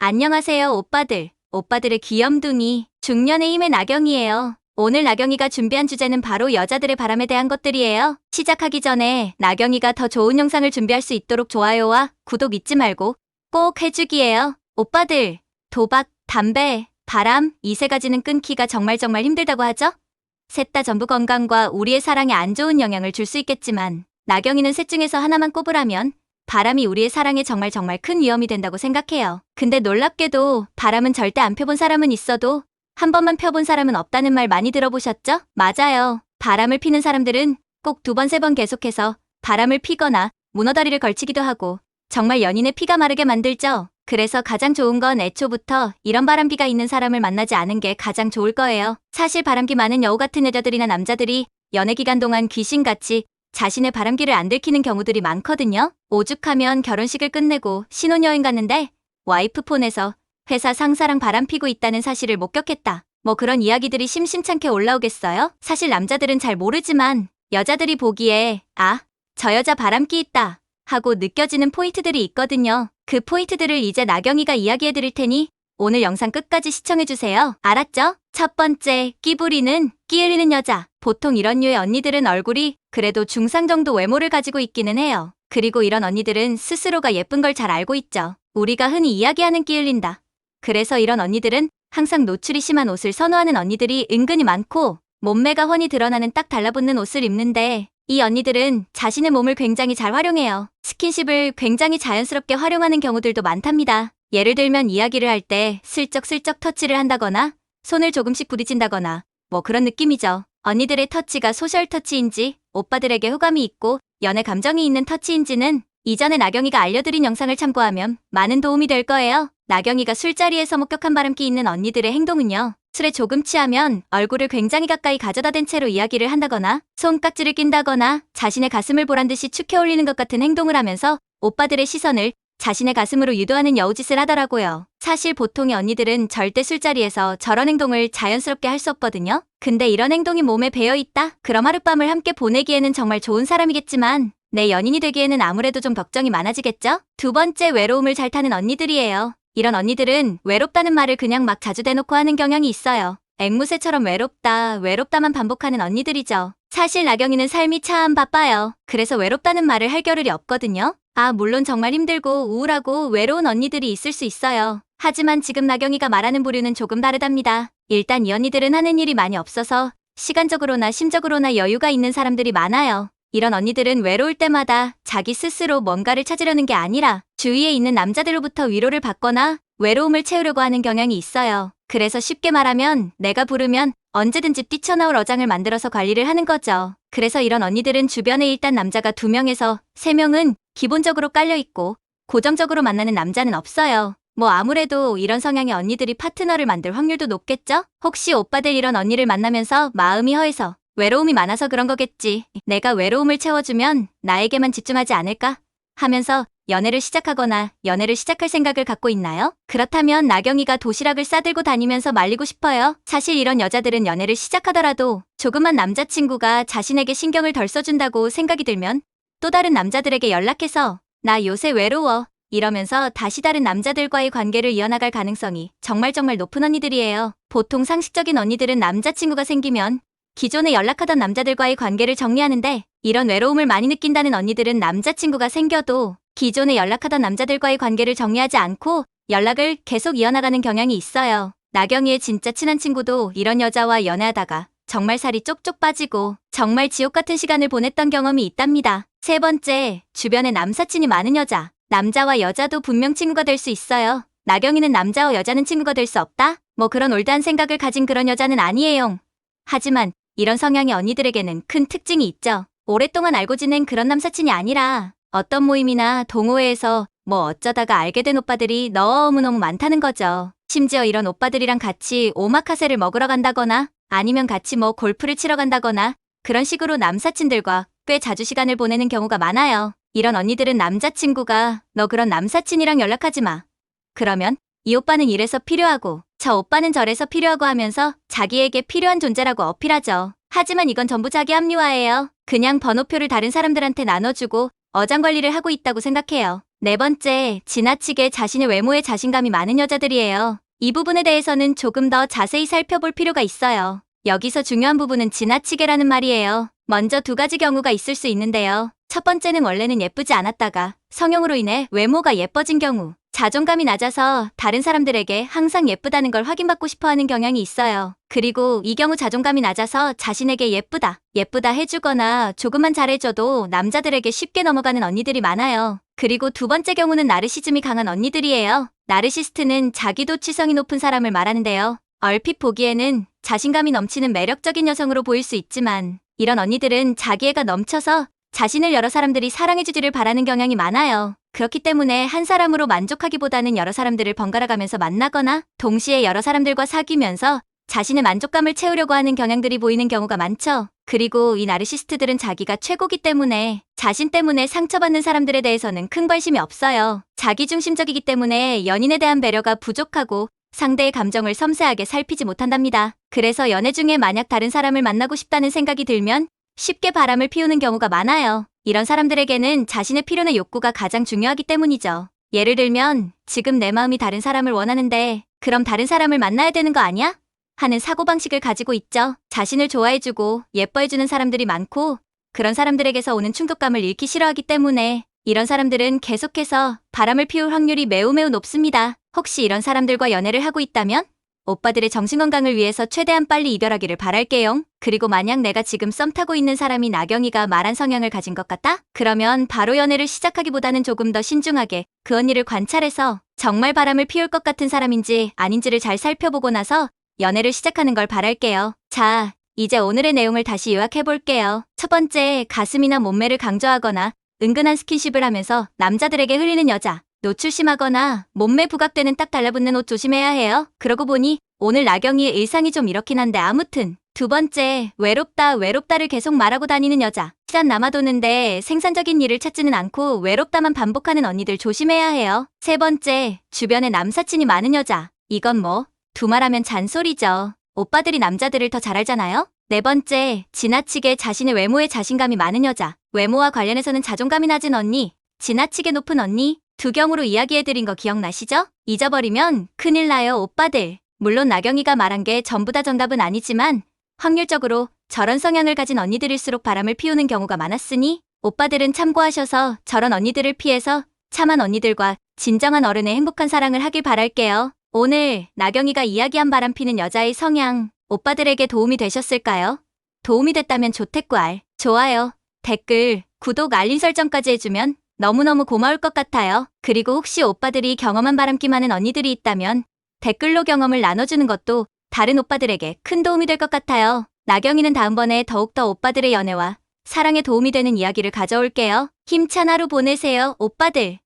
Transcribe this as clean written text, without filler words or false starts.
안녕하세요, 오빠들. 오빠들의 귀염둥이, 중년의 힘의 나경이에요. 오늘 나경이가 준비한 주제는 바로 여자들의 바람에 대한 것들이에요. 시작하기 전에 나경이가 더 좋은 영상을 준비할 수 있도록 좋아요와 구독 잊지 말고 꼭 해주기예요. 오빠들, 도박, 담배, 바람, 이 세 가지는 끊기가 정말 힘들다고 하죠? 셋 다 전부 건강과 우리의 사랑에 안 좋은 영향을 줄 수 있겠지만 나경이는 셋 중에서 하나만 꼽으라면 바람이 우리의 사랑에 정말 큰 위험이 된다고 생각해요. 근데 놀랍게도 바람은 절대 안 펴본 사람은 있어도 한 번만 펴본 사람은 없다는 말 많이 들어보셨죠? 맞아요. 바람을 피는 사람들은 꼭 두 번, 세 번 계속해서 바람을 피거나 문어다리를 걸치기도 하고 정말 연인의 피가 마르게 만들죠. 그래서 가장 좋은 건 애초부터 이런 바람기가 있는 사람을 만나지 않은 게 가장 좋을 거예요. 사실 바람기 많은 여우 같은 여자들이나 남자들이 연애 기간 동안 귀신같이 자신의 바람기를 안 들키는 경우들이 많거든요. 오죽하면 결혼식을 끝내고 신혼여행 갔는데 와이프 폰에서 회사 상사랑 바람 피고 있다는 사실을 목격했다. 뭐 그런 이야기들이 심심찮게 올라오겠어요? 사실 남자들은 잘 모르지만 여자들이 보기에 저 여자 바람기 있다 하고 느껴지는 포인트들이 있거든요. 그 포인트들을 이제 나경이가 이야기해드릴 테니 오늘 영상 끝까지 시청해주세요. 알았죠? 첫 번째, 끼 부리는, 끼 흘리는 여자. 보통 이런 류의 언니들은 얼굴이 그래도 중상 정도 외모를 가지고 있기는 해요. 그리고 이런 언니들은 스스로가 예쁜 걸 잘 알고 있죠. 우리가 흔히 이야기하는 끼 흘린다. 그래서 이런 언니들은 항상 노출이 심한 옷을 선호하는 언니들이 은근히 많고 몸매가 훤히 드러나는 딱 달라붙는 옷을 입는데 이 언니들은 자신의 몸을 굉장히 잘 활용해요. 스킨십을 굉장히 자연스럽게 활용하는 경우들도 많답니다. 예를 들면 이야기를 할 때 슬쩍슬쩍 터치를 한다거나 손을 조금씩 부딪힌다거나 뭐 그런 느낌이죠. 언니들의 터치가 소셜 터치인지 오빠들에게 호감이 있고 연애 감정이 있는 터치인지는 이전에 나경이가 알려드린 영상을 참고하면 많은 도움이 될 거예요. 나경이가 술자리에서 목격한 바람기 있는 언니들의 행동은요. 술에 조금 취하면 얼굴을 굉장히 가까이 가져다 댄 채로 이야기를 한다거나 손깍지를 낀다거나 자신의 가슴을 보란듯이 축혀 올리는 것 같은 행동을 하면서 오빠들의 시선을 자신의 가슴으로 유도하는 여우짓을 하더라고요. 사실 보통의 언니들은 절대 술자리에서 저런 행동을 자연스럽게 할 수 없거든요. 근데 이런 행동이 몸에 배어있다? 그럼 하룻밤을 함께 보내기에는 정말 좋은 사람이겠지만 내 연인이 되기에는 아무래도 좀 걱정이 많아지겠죠? 두 번째, 외로움을 잘 타는 언니들이에요. 이런 언니들은 외롭다는 말을 그냥 막 자주 대놓고 하는 경향이 있어요. 앵무새처럼 외롭다만 반복하는 언니들이죠. 사실 나경이는 삶이 참 바빠요. 그래서 외롭다는 말을 할 겨를이 없거든요. 물론 정말 힘들고 우울하고 외로운 언니들이 있을 수 있어요. 하지만 지금 나경이가 말하는 부류는 조금 다르답니다. 일단 이 언니들은 하는 일이 많이 없어서 시간적으로나 심적으로나 여유가 있는 사람들이 많아요. 이런 언니들은 외로울 때마다 자기 스스로 뭔가를 찾으려는 게 아니라 주위에 있는 남자들로부터 위로를 받거나 외로움을 채우려고 하는 경향이 있어요. 그래서 쉽게 말하면 내가 부르면 언제든지 뛰쳐나올 어장을 만들어서 관리를 하는 거죠. 그래서 이런 언니들은 주변에 일단 남자가 2명에서 3명은 기본적으로 깔려있고 고정적으로 만나는 남자는 없어요. 뭐 아무래도 이런 성향의 언니들이 파트너를 만들 확률도 높겠죠? 혹시 오빠들 이런 언니를 만나면서 마음이 허해서 외로움이 많아서 그런 거겠지. 내가 외로움을 채워주면 나에게만 집중하지 않을까? 하면서 연애를 시작하거나 연애를 시작할 생각을 갖고 있나요? 그렇다면 나경이가 도시락을 싸들고 다니면서 말리고 싶어요. 사실 이런 여자들은 연애를 시작하더라도 조그만 남자친구가 자신에게 신경을 덜 써준다고 생각이 들면 또 다른 남자들에게 연락해서 나 요새 외로워 이러면서 다시 다른 남자들과의 관계를 이어나갈 가능성이 정말 높은 언니들이에요. 보통 상식적인 언니들은 남자친구가 생기면 기존에 연락하던 남자들과의 관계를 정리하는데 이런 외로움을 많이 느낀다는 언니들은 남자친구가 생겨도 기존에 연락하던 남자들과의 관계를 정리하지 않고 연락을 계속 이어나가는 경향이 있어요. 나경이의 진짜 친한 친구도 이런 여자와 연애하다가 정말 살이 쪽쪽 빠지고 정말 지옥 같은 시간을 보냈던 경험이 있답니다. 세 번째, 주변에 남사친이 많은 여자. 남자와 여자도 분명 친구가 될 수 있어요. 나경이는 남자와 여자는 친구가 될 수 없다? 뭐 그런 올드한 생각을 가진 그런 여자는 아니에요. 하지만 이런 성향의 언니들에게는 큰 특징이 있죠. 오랫동안 알고 지낸 그런 남사친이 아니라 어떤 모임이나 동호회에서 뭐 어쩌다가 알게 된 오빠들이 너무너무 많다는 거죠. 심지어 이런 오빠들이랑 같이 오마카세를 먹으러 간다거나 아니면 같이 뭐 골프를 치러 간다거나 그런 식으로 남사친들과 꽤 자주 시간을 보내는 경우가 많아요. 이런 언니들은 남자친구가 너 그런 남사친이랑 연락하지 마. 그러면 이 오빠는 이래서 필요하고 저 오빠는 저래서 필요하고 하면서 자기에게 필요한 존재라고 어필하죠. 하지만 이건 전부 자기 합리화예요. 그냥 번호표를 다른 사람들한테 나눠주고 어장관리를 하고 있다고 생각해요. 네 번째, 지나치게 자신의 외모에 자신감이 많은 여자들이에요. 이 부분에 대해서는 조금 더 자세히 살펴볼 필요가 있어요. 여기서 중요한 부분은 지나치게라는 말이에요. 먼저 두 가지 경우가 있을 수 있는데요. 첫 번째는 원래는 예쁘지 않았다가 성형으로 인해 외모가 예뻐진 경우. 자존감이 낮아서 다른 사람들에게 항상 예쁘다는 걸 확인받고 싶어 하는 경향이 있어요. 그리고 이 경우 자존감이 낮아서 자신에게 예쁘다 해주거나 조금만 잘해줘도 남자들에게 쉽게 넘어가는 언니들이 많아요. 그리고 두 번째 경우는 나르시즘이 강한 언니들이에요. 나르시스트는 자기도취성이 높은 사람을 말하는데요. 얼핏 보기에는 자신감이 넘치는 매력적인 여성으로 보일 수 있지만 이런 언니들은 자기애가 넘쳐서 자신을 여러 사람들이 사랑해주기를 바라는 경향이 많아요. 그렇기 때문에 한 사람으로 만족하기보다는 여러 사람들을 번갈아 가면서 만나거나 동시에 여러 사람들과 사귀면서 자신의 만족감을 채우려고 하는 경향들이 보이는 경우가 많죠. 그리고 이 나르시스트들은 자기가 최고기 때문에 자신 때문에 상처받는 사람들에 대해서는 큰 관심이 없어요. 자기중심적이기 때문에 연인에 대한 배려가 부족하고 상대의 감정을 섬세하게 살피지 못한답니다. 그래서 연애 중에 만약 다른 사람을 만나고 싶다는 생각이 들면 쉽게 바람을 피우는 경우가 많아요. 이런 사람들에게는 자신의 필요나 욕구가 가장 중요하기 때문이죠. 예를 들면 지금 내 마음이 다른 사람을 원하는데 그럼 다른 사람을 만나야 되는 거 아니야? 하는 사고방식을 가지고 있죠. 자신을 좋아해주고 예뻐해주는 사람들이 많고 그런 사람들에게서 오는 충격감을 잃기 싫어하기 때문에 이런 사람들은 계속해서 바람을 피울 확률이 매우 높습니다. 혹시 이런 사람들과 연애를 하고 있다면 오빠들의 정신건강을 위해서 최대한 빨리 이별하기를 바랄게요. 그리고 만약 내가 지금 썸 타고 있는 사람이 나경이가 말한 성향을 가진 것 같다? 그러면 바로 연애를 시작하기보다는 조금 더 신중하게 그 언니를 관찰해서 정말 바람을 피울 것 같은 사람인지 아닌지를 잘 살펴보고 나서 연애를 시작하는 걸 바랄게요. 자, 이제 오늘의 내용을 다시 요약해볼게요. 첫 번째, 가슴이나 몸매를 강조하거나 은근한 스킨십을 하면서 남자들에게 흘리는 여자. 노출심하거나 몸매 부각되는 딱 달라붙는 옷 조심해야 해요. 그러고 보니 오늘 나경이의 일상이 좀 이렇긴 한데 아무튼. 두 번째, 외롭다를 계속 말하고 다니는 여자. 시간 남아도는데 생산적인 일을 찾지는 않고 외롭다만 반복하는 언니들 조심해야 해요. 세 번째, 주변에 남사친이 많은 여자. 이건 뭐 두말하면 잔소리죠. 오빠들이 남자들을 더 잘 알잖아요. 네 번째, 지나치게 자신의 외모에 자신감이 많은 여자. 외모와 관련해서는 자존감이 낮은 언니, 지나치게 높은 언니, 두 경우로 이야기해드린 거 기억나시죠? 잊어버리면 큰일 나요, 오빠들. 물론 나경이가 말한 게 전부 다 정답은 아니지만 확률적으로 저런 성향을 가진 언니들일수록 바람을 피우는 경우가 많았으니 오빠들은 참고하셔서 저런 언니들을 피해서 참한 언니들과 진정한 어른의 행복한 사랑을 하길 바랄게요. 오늘 나경이가 이야기한 바람 피는 여자의 성향, 오빠들에게 도움이 되셨을까요? 도움이 됐다면 좋댓글, 좋아요, 댓글, 구독, 알림 설정까지 해주면 너무너무 고마울 것 같아요. 그리고 혹시 오빠들이 경험한 바람기 많은 언니들이 있다면 댓글로 경험을 나눠주는 것도 다른 오빠들에게 큰 도움이 될 것 같아요. 나경이는 다음번에 더욱더 오빠들의 연애와 사랑에 도움이 되는 이야기를 가져올게요. 힘찬 하루 보내세요, 오빠들.